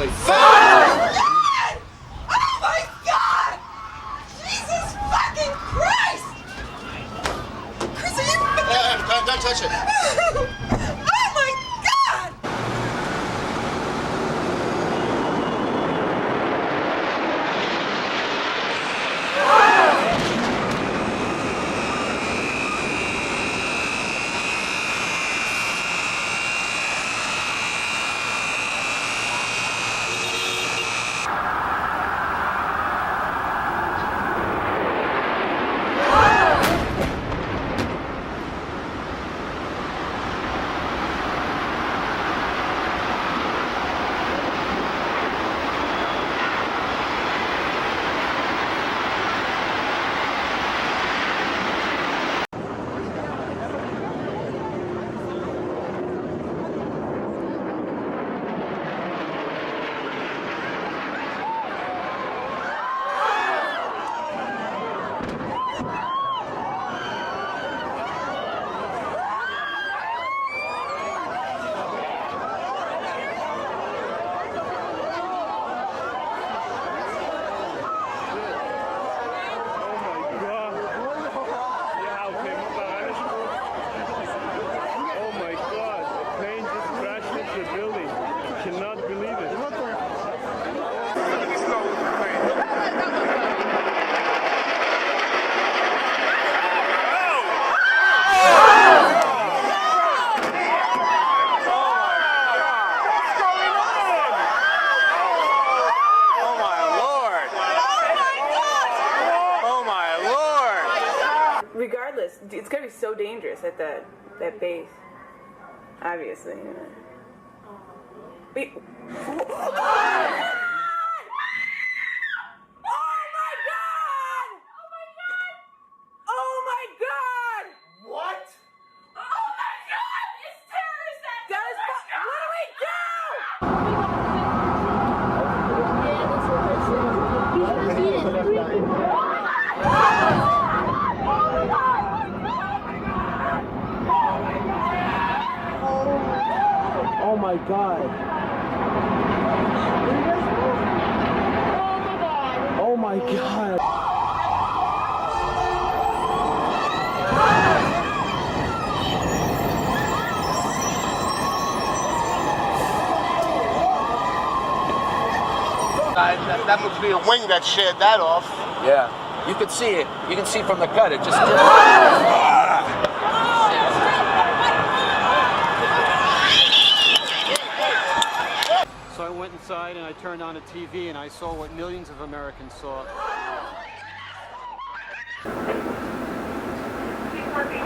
my God! Oh my God! Jesus fucking Christ! Chris, are you... Don't touch it. Oh my God! Regardless, it's gonna be so dangerous at that base. Obviously. Wait. Oh my God! Oh my God! What? Oh my God! It's terrorist activity! What do we do? Oh my God. Oh my God. That must be a wing that shared that off. Yeah, you can see it. You can see from the cut. It just. So I went inside and I turned on a TV and I saw what millions of Americans saw. Keep working,